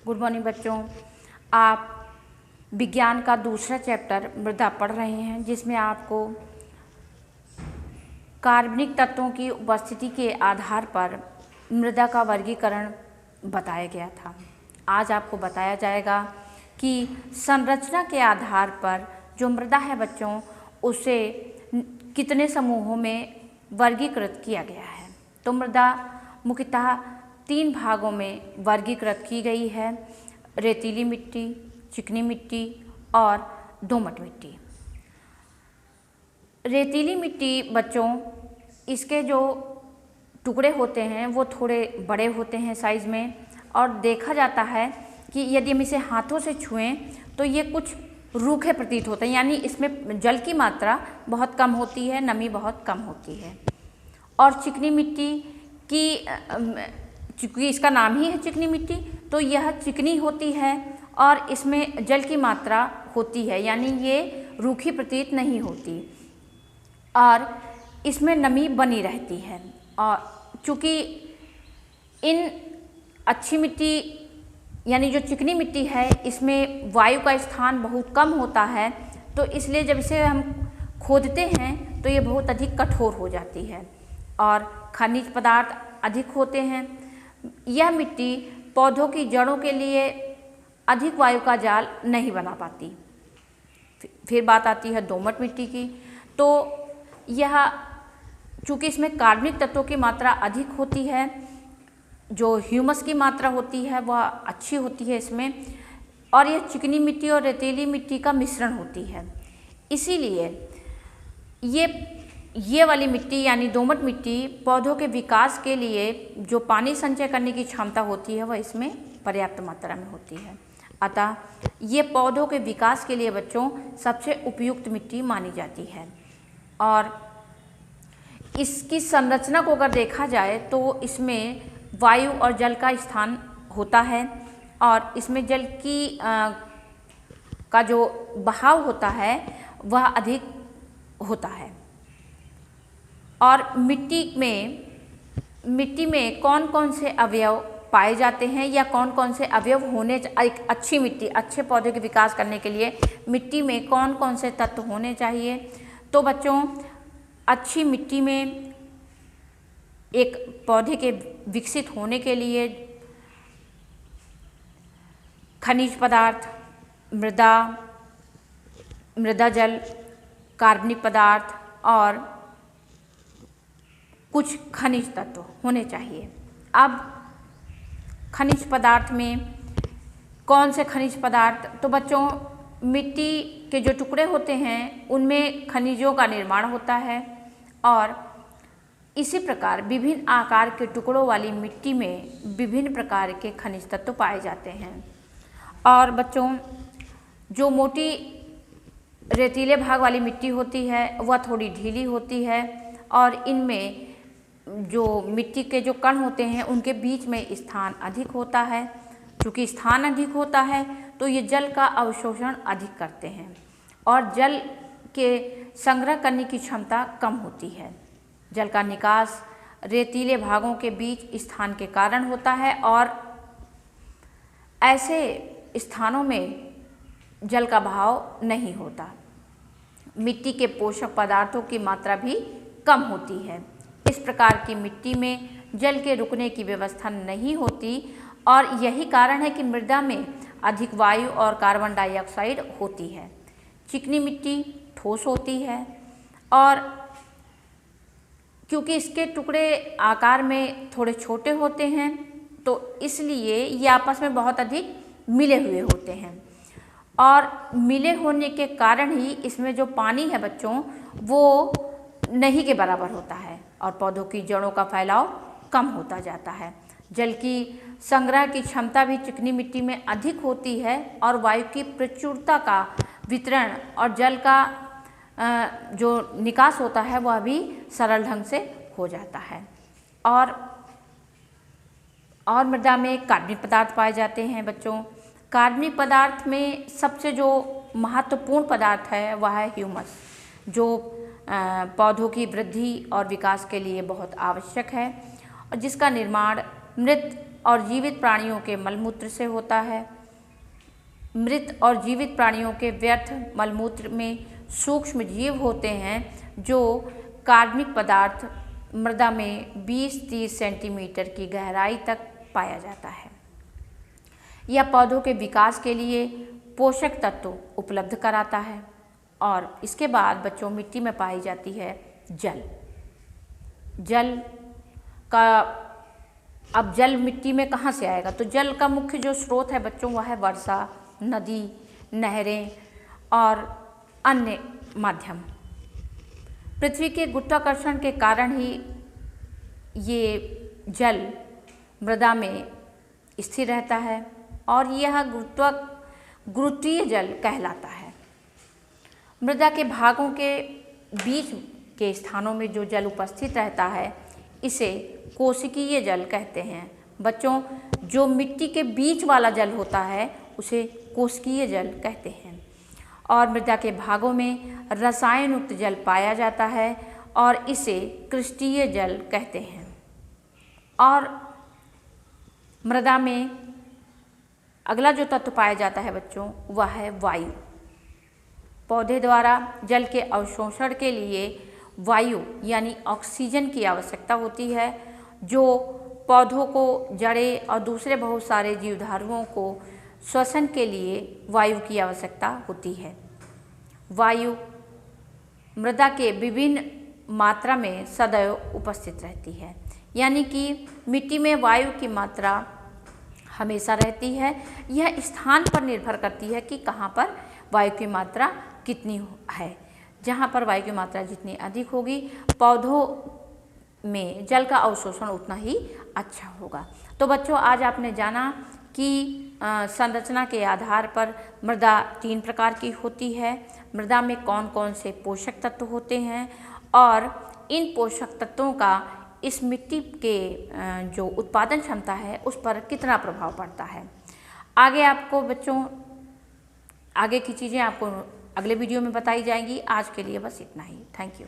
Good morning बच्चों। आप विज्ञान का दूसरा चैप्टर मृदा पढ़ रहे हैं, जिसमें आपको कार्बनिक तत्वों की उपस्थिति के आधार पर मृदा का वर्गीकरण बताया गया था। आज आपको बताया जाएगा कि संरचना के आधार पर जो मृदा है बच्चों, उसे कितने समूहों में वर्गीकृत किया गया है। तो मृदा मुख्यतः 3 भागों में वर्गीकृत की गई है: रेतीली मिट्टी, चिकनी मिट्टी और दोमट मिट्टी। रेतीली मिट्टी बच्चों, इसके जो टुकड़े होते हैं वो थोड़े बड़े होते हैं साइज़ में, और देखा जाता है कि यदि हम इसे हाथों से छुएं तो ये कुछ रूखे प्रतीत होते हैं, यानी इसमें जल की मात्रा बहुत कम होती है, नमी बहुत कम होती है। और चिकनी मिट्टी की, चूँकि इसका नाम ही है चिकनी मिट्टी, तो यह चिकनी होती है और इसमें जल की मात्रा होती है, यानी ये रूखी प्रतीत नहीं होती और इसमें नमी बनी रहती है। और चूँकि इन अच्छी मिट्टी यानी जो चिकनी मिट्टी है, इसमें वायु का स्थान बहुत कम होता है, तो इसलिए जब इसे हम खोदते हैं तो ये बहुत अधिक कठोर हो जाती है और खनिज पदार्थ अधिक होते हैं। यह मिट्टी पौधों की जड़ों के लिए अधिक वायु का जाल नहीं बना पाती। फिर बात आती है दोमट मिट्टी की। तो यह चूँकि इसमें कार्बनिक तत्वों की मात्रा अधिक होती है, जो ह्यूमस की मात्रा होती है वह अच्छी होती है इसमें, और यह चिकनी मिट्टी और रेतीली मिट्टी का मिश्रण होती है। इसीलिए ये वाली मिट्टी यानी दोमट मिट्टी पौधों के विकास के लिए जो पानी संचय करने की क्षमता होती है वह इसमें पर्याप्त मात्रा में होती है। अतः ये पौधों के विकास के लिए बच्चों सबसे उपयुक्त मिट्टी मानी जाती है। और इसकी संरचना को अगर देखा जाए तो इसमें वायु और जल का स्थान होता है और इसमें जल की का जो बहाव होता है वह अधिक होता है। और मिट्टी में कौन कौन से अवयव पाए जाते हैं या कौन कौन से अवयव होने, एक अच्छी मिट्टी, अच्छे पौधे के विकास करने के लिए मिट्टी में कौन कौन से तत्व होने चाहिए। तो बच्चों, अच्छी मिट्टी में एक पौधे के विकसित होने के लिए खनिज पदार्थ, मृदा जल, कार्बनिक पदार्थ और कुछ खनिज तत्व होने चाहिए। अब खनिज पदार्थ में कौन से खनिज पदार्थ, तो बच्चों मिट्टी के जो टुकड़े होते हैं उनमें खनिजों का निर्माण होता है और इसी प्रकार विभिन्न आकार के टुकड़ों वाली मिट्टी में विभिन्न प्रकार के खनिज तत्व पाए जाते हैं। और बच्चों, जो मोटी रेतीले भाग वाली मिट्टी होती है वह थोड़ी ढीली होती है और इनमें जो मिट्टी के जो कण होते हैं उनके बीच में स्थान अधिक होता है। चूँकि स्थान अधिक होता है तो ये जल का अवशोषण अधिक करते हैं और जल के संग्रह करने की क्षमता कम होती है। जल का निकास रेतीले भागों के बीच स्थान के कारण होता है और ऐसे स्थानों में जल का बहाव नहीं होता। मिट्टी के पोषक पदार्थों की मात्रा भी कम होती है। इस प्रकार की मिट्टी में जल के रुकने की व्यवस्था नहीं होती और यही कारण है कि मृदा में अधिक वायु और कार्बन डाइऑक्साइड होती है। चिकनी मिट्टी ठोस होती है और क्योंकि इसके टुकड़े आकार में थोड़े छोटे होते हैं तो इसलिए ये आपस में बहुत अधिक मिले हुए होते हैं और मिले होने के कारण ही इसमें जो पानी है बच्चों वो नहीं के बराबर होता है और पौधों की जड़ों का फैलाव कम होता जाता है। जल की संग्रह की क्षमता भी चिकनी मिट्टी में अधिक होती है और वायु की प्रचुरता का वितरण और जल का जो निकास होता है वह भी सरल ढंग से हो जाता है। और मृदा में कार्बनिक पदार्थ पाए जाते हैं बच्चों। कार्बनिक पदार्थ में सबसे जो महत्वपूर्ण पदार्थ है वह है ह्यूमस, जो पौधों की वृद्धि और विकास के लिए बहुत आवश्यक है और जिसका निर्माण मृत और जीवित प्राणियों के मलमूत्र से होता है। मृत और जीवित प्राणियों के व्यर्थ मलमूत्र में सूक्ष्म जीव होते हैं जो कार्बनिक पदार्थ मृदा में 20-30 सेंटीमीटर की गहराई तक पाया जाता है। यह पौधों के विकास के लिए पोषक तत्व उपलब्ध कराता है। और इसके बाद बच्चों मिट्टी में पाई जाती है जल। जल का अब जल मिट्टी में कहाँ से आएगा? तो जल का मुख्य जो स्रोत है बच्चों वह है वर्षा, नदी, नहरें और अन्य माध्यम। पृथ्वी के गुरुत्वाकर्षण के कारण ही ये जल मृदा में स्थिर रहता है और यह गुरुत्वीय जल कहलाता है। मृदा के भागों के बीच के स्थानों में जो जल उपस्थित रहता है इसे कोशिकीय जल कहते हैं। बच्चों, जो मिट्टी के बीच वाला जल होता है उसे कोशिकीय जल कहते हैं। और मृदा के भागों में रसायन युक्त जल पाया जाता है और इसे क्रिस्टीय जल कहते हैं। और मृदा में अगला जो तत्व पाया जाता है बच्चों वह है वायु। पौधे द्वारा जल के अवशोषण के लिए वायु यानी ऑक्सीजन की आवश्यकता होती है, जो पौधों को, जड़ें और दूसरे बहुत सारे जीवधारुओं को श्वसन के लिए वायु की आवश्यकता होती है। वायु मृदा के विभिन्न मात्रा में सदैव उपस्थित रहती है, यानी कि मिट्टी में वायु की मात्रा हमेशा रहती है। यह स्थान पर निर्भर करती है कि कहाँ पर वायु की मात्रा कितनी है। जहाँ पर वायु की मात्रा जितनी अधिक होगी पौधों में जल का अवशोषण उतना ही अच्छा होगा। तो बच्चों, आज आपने जाना कि संरचना के आधार पर मृदा 3 प्रकार की होती है। मृदा में कौन कौन से पोषक तत्व होते हैं और इन पोषक तत्वों का इस मिट्टी के जो उत्पादन क्षमता है उस पर कितना प्रभाव पड़ता है। आगे आपको बच्चों आगे की चीज़ें आपको अगले वीडियो में बताई जाएंगी। आज के लिए बस इतना ही। Thank you.